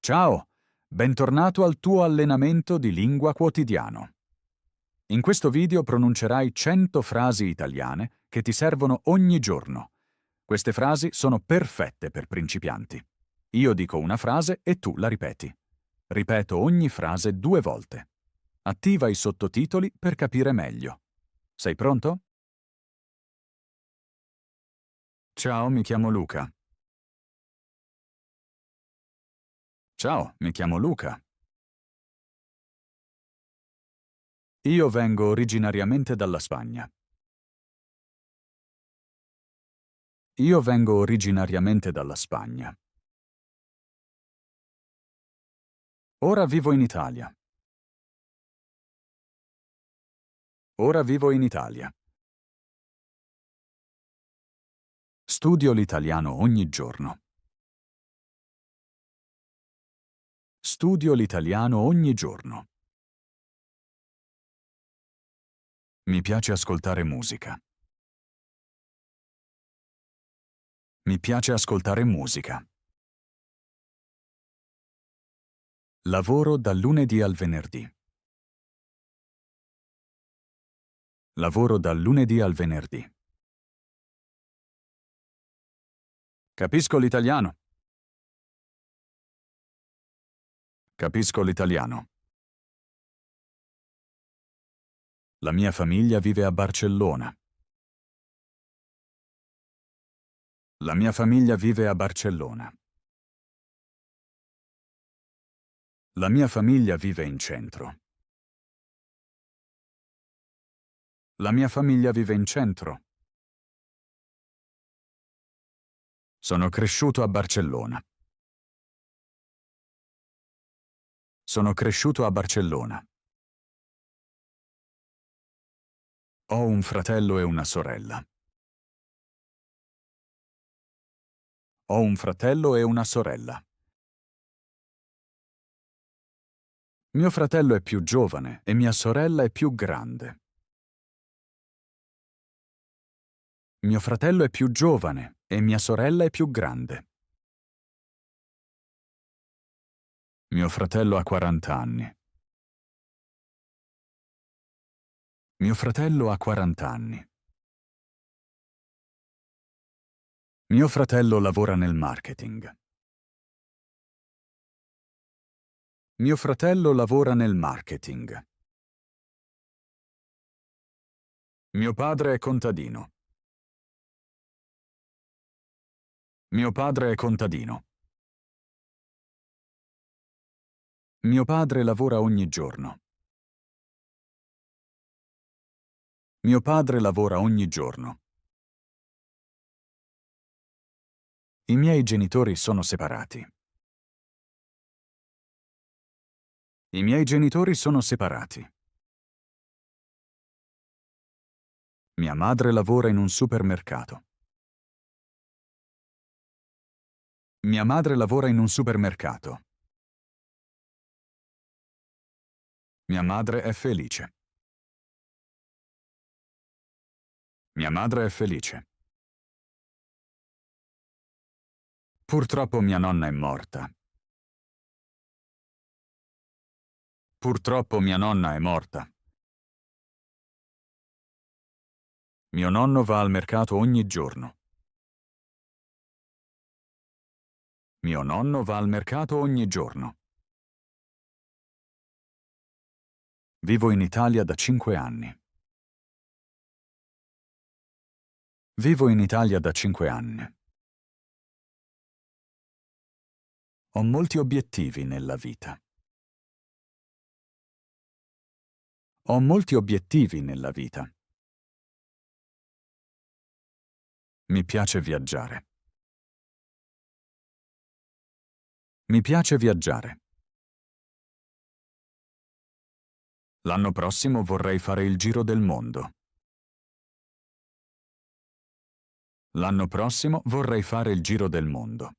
Ciao, bentornato al tuo allenamento di lingua quotidiano. In questo video pronuncerai 100 frasi italiane che ti servono ogni giorno. Queste frasi sono perfette per principianti. Io dico una frase e tu la ripeti. Ripeto ogni frase 2 volte. Attiva i sottotitoli per capire meglio. Sei pronto? Ciao, mi chiamo Luca. Ciao, mi chiamo Luca. Io vengo originariamente dalla Spagna. Io vengo originariamente dalla Spagna. Ora vivo in Italia. Ora vivo in Italia. Studio l'italiano ogni giorno. Studio l'italiano ogni giorno. Mi piace ascoltare musica. Mi piace ascoltare musica. Lavoro dal lunedì al venerdì. Lavoro dal lunedì al venerdì. Capisco l'italiano. Capisco l'italiano. La mia famiglia vive a Barcellona. La mia famiglia vive a Barcellona. La mia famiglia vive in centro. La mia famiglia vive in centro. Sono cresciuto a Barcellona. Sono cresciuto a Barcellona. Ho un fratello e una sorella. Ho un fratello e una sorella. Mio fratello è più giovane e mia sorella è più grande. Mio fratello è più giovane e mia sorella è più grande. Mio fratello ha 40 anni. Mio fratello ha 40 anni. Mio fratello lavora nel marketing. Mio fratello lavora nel marketing. Mio padre è contadino. Mio padre è contadino. Mio padre lavora ogni giorno. Mio padre lavora ogni giorno. I miei genitori sono separati. I miei genitori sono separati. Mia madre lavora in un supermercato. Mia madre lavora in un supermercato. Mia madre è felice. Mia madre è felice. Purtroppo mia nonna è morta. Purtroppo mia nonna è morta. Mio nonno va al mercato ogni giorno. Mio nonno va al mercato ogni giorno. Vivo in Italia da 5 anni. Vivo in Italia da 5 anni. Ho molti obiettivi nella vita. Ho molti obiettivi nella vita. Mi piace viaggiare. Mi piace viaggiare. L'anno prossimo vorrei fare il giro del mondo. L'anno prossimo vorrei fare il giro del mondo.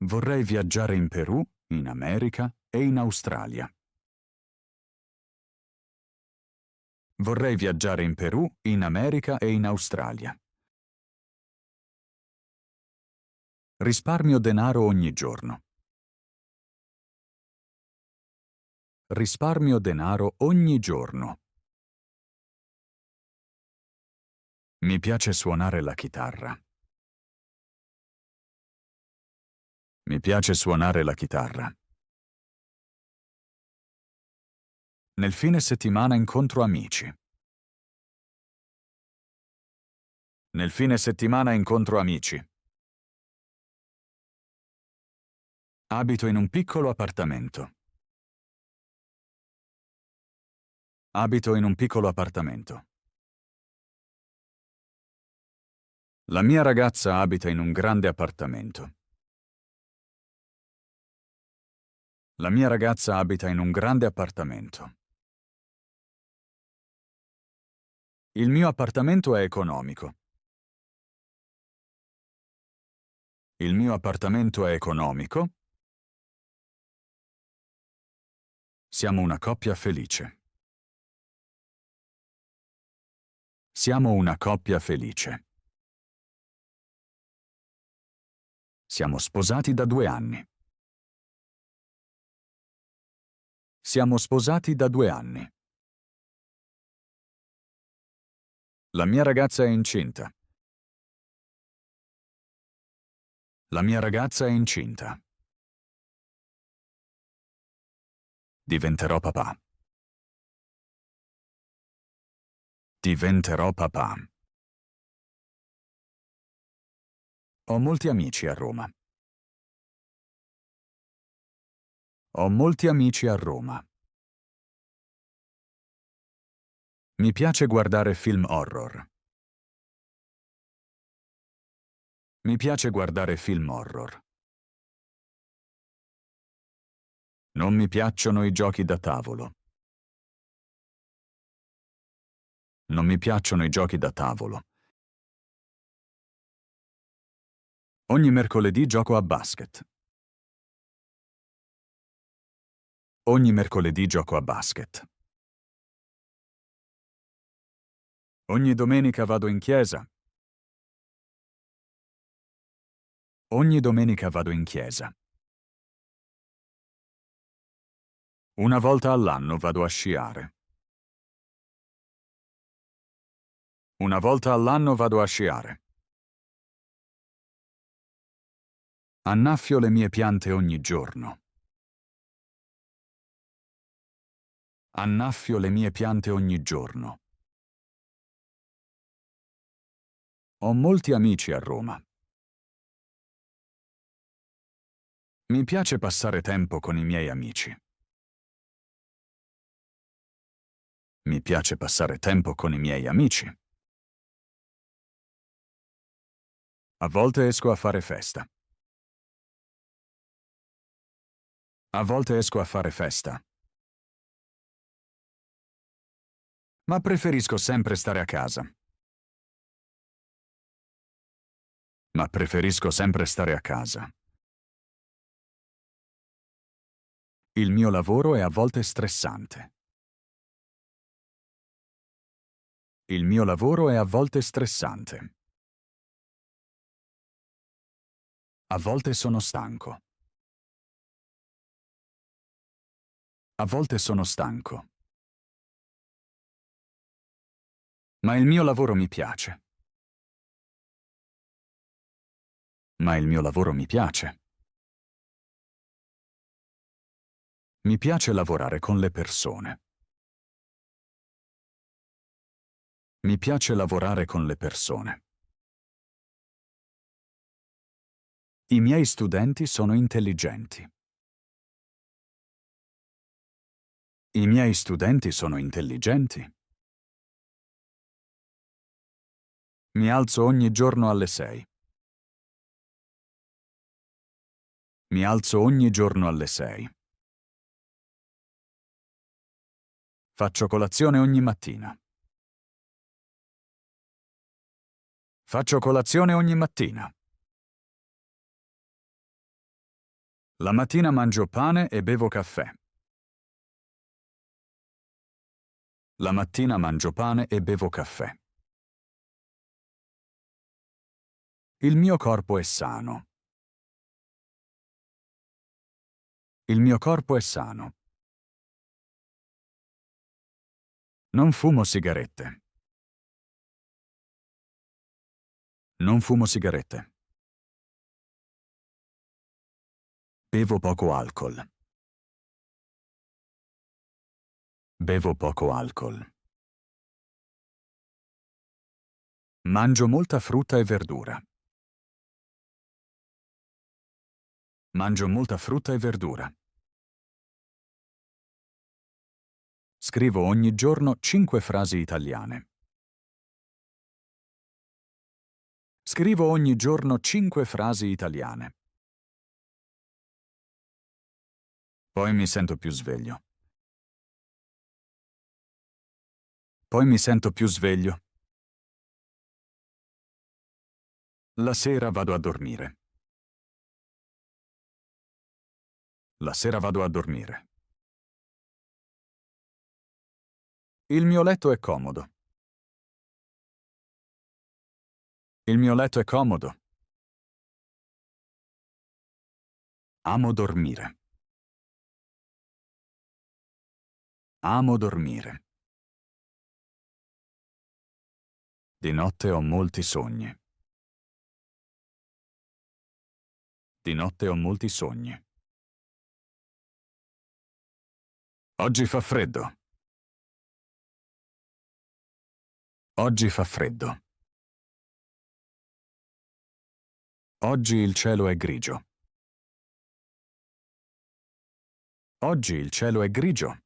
Vorrei viaggiare in Perù, in America e in Australia. Vorrei viaggiare in Perù, in America e in Australia. Risparmio denaro ogni giorno. Risparmio denaro ogni giorno. Mi piace suonare la chitarra. Mi piace suonare la chitarra. Nel fine settimana incontro amici. Nel fine settimana incontro amici. Abito in un piccolo appartamento. Abito in un piccolo appartamento. La mia ragazza abita in un grande appartamento. La mia ragazza abita in un grande appartamento. Il mio appartamento è economico. Il mio appartamento è economico. Siamo una coppia felice. Siamo una coppia felice. Siamo sposati da 2 anni. Siamo sposati da 2 anni. La mia ragazza è incinta. La mia ragazza è incinta. Diventerò papà. Diventerò papà. Ho molti amici a Roma. Ho molti amici a Roma. Mi piace guardare film horror. Mi piace guardare film horror. Non mi piacciono i giochi da tavolo. Non mi piacciono i giochi da tavolo. Ogni mercoledì gioco a basket. Ogni mercoledì gioco a basket. Ogni domenica vado in chiesa. Ogni domenica vado in chiesa. Una volta all'anno vado a sciare. Una volta all'anno vado a sciare. Annaffio le mie piante ogni giorno. Annaffio le mie piante ogni giorno. Ho molti amici a Roma. Mi piace passare tempo con i miei amici. Mi piace passare tempo con i miei amici. A volte esco a fare festa. A volte esco a fare festa. Ma preferisco sempre stare a casa. Ma preferisco sempre stare a casa. Il mio lavoro è a volte stressante. Il mio lavoro è a volte stressante. A volte sono stanco. A volte sono stanco. Ma il mio lavoro mi piace. Ma il mio lavoro mi piace. Mi piace lavorare con le persone. Mi piace lavorare con le persone. I miei studenti sono intelligenti. I miei studenti sono intelligenti. Mi alzo ogni giorno alle 6. Mi alzo ogni giorno alle 6. Faccio colazione ogni mattina. Faccio colazione ogni mattina. La mattina mangio pane e bevo caffè. La mattina mangio pane e bevo caffè. Il mio corpo è sano. Il mio corpo è sano. Non fumo sigarette. Non fumo sigarette. Bevo poco alcol. Bevo poco alcol. Mangio molta frutta e verdura. Mangio molta frutta e verdura. Scrivo ogni giorno 5 frasi italiane. Scrivo ogni giorno 5 frasi italiane. Poi mi sento più sveglio. Poi mi sento più sveglio. La sera vado a dormire. La sera vado a dormire. Il mio letto è comodo. Il mio letto è comodo. Amo dormire. Amo dormire. Di notte ho molti sogni. Di notte ho molti sogni. Oggi fa freddo. Oggi fa freddo. Oggi il cielo è grigio. Oggi il cielo è grigio.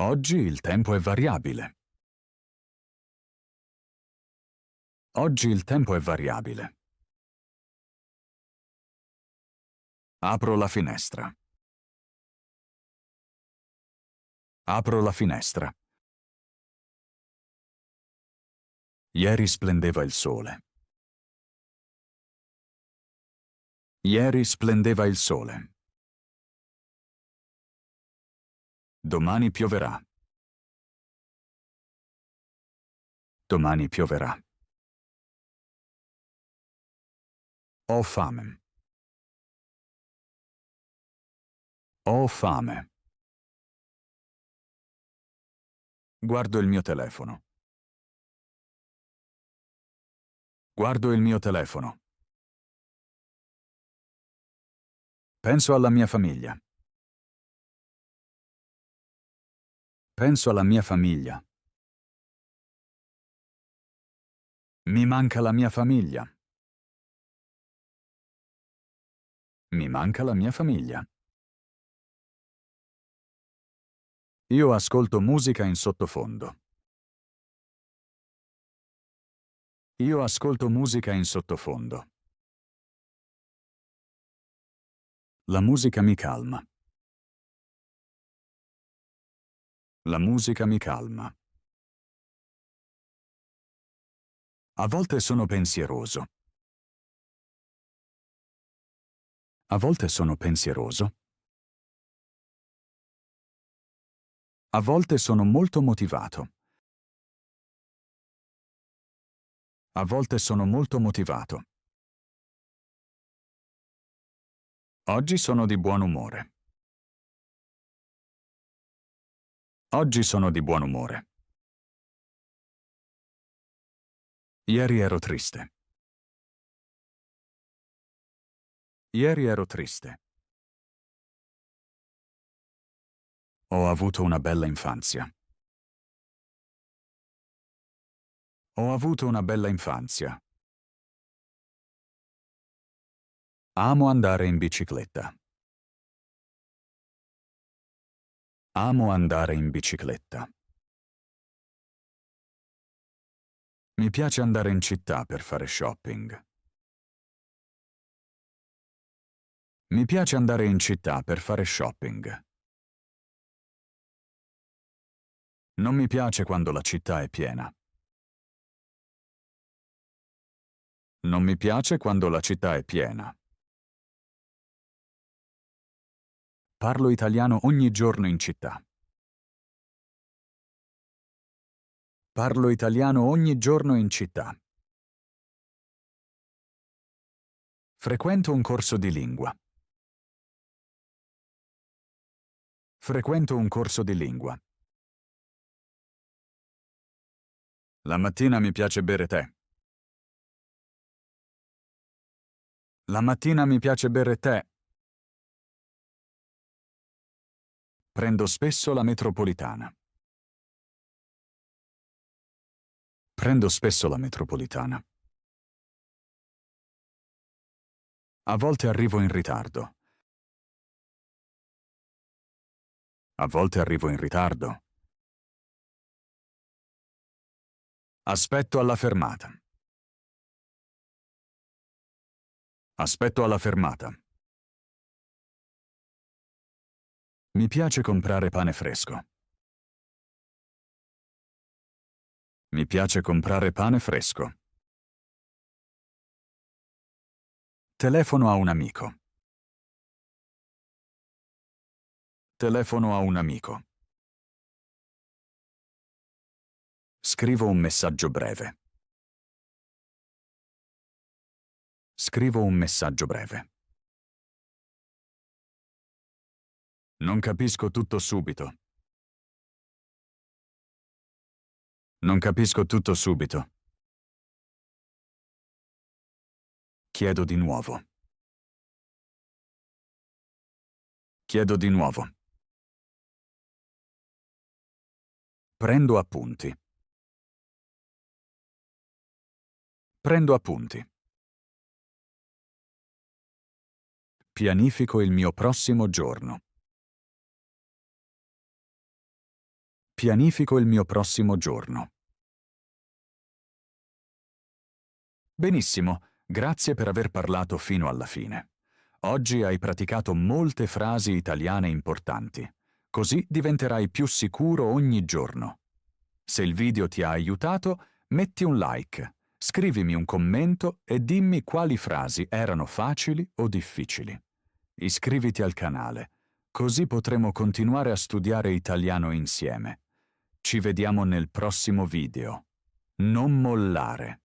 Oggi il tempo è variabile. Oggi il tempo è variabile. Apro la finestra. Apro la finestra. Ieri splendeva il sole. Ieri splendeva il sole. Domani pioverà. Domani pioverà. Ho fame. Ho fame. Guardo il mio telefono. Guardo il mio telefono. Penso alla mia famiglia. Penso alla mia famiglia. Mi manca la mia famiglia. Mi manca la mia famiglia. Io ascolto musica in sottofondo. Io ascolto musica in sottofondo. La musica mi calma. La musica mi calma. A volte sono pensieroso. A volte sono pensieroso. A volte sono molto motivato. A volte sono molto motivato. Oggi sono di buon umore. Oggi sono di buon umore. Ieri ero triste. Ieri ero triste. Ho avuto una bella infanzia. Ho avuto una bella infanzia. Amo andare in bicicletta. Amo andare in bicicletta. Mi piace andare in città per fare shopping. Mi piace andare in città per fare shopping. Non mi piace quando la città è piena. Non mi piace quando la città è piena. Parlo italiano ogni giorno in città. Parlo italiano ogni giorno in città. Frequento un corso di lingua. Frequento un corso di lingua. La mattina mi piace bere tè. La mattina mi piace bere tè. Prendo spesso la metropolitana. Prendo spesso la metropolitana. A volte arrivo in ritardo. A volte arrivo in ritardo. Aspetto alla fermata. Aspetto alla fermata. Mi piace comprare pane fresco. Mi piace comprare pane fresco. Telefono a un amico. Telefono a un amico. Scrivo un messaggio breve. Scrivo un messaggio breve. Non capisco tutto subito. Non capisco tutto subito. Chiedo di nuovo. Chiedo di nuovo. Prendo appunti. Prendo appunti. Pianifico il mio prossimo giorno. Pianifico il mio prossimo giorno. Benissimo, grazie per aver parlato fino alla fine. Oggi hai praticato molte frasi italiane importanti, così diventerai più sicuro ogni giorno. Se il video ti ha aiutato, metti un like, scrivimi un commento e dimmi quali frasi erano facili o difficili. Iscriviti al canale, così potremo continuare a studiare italiano insieme. Ci vediamo nel prossimo video. Non mollare.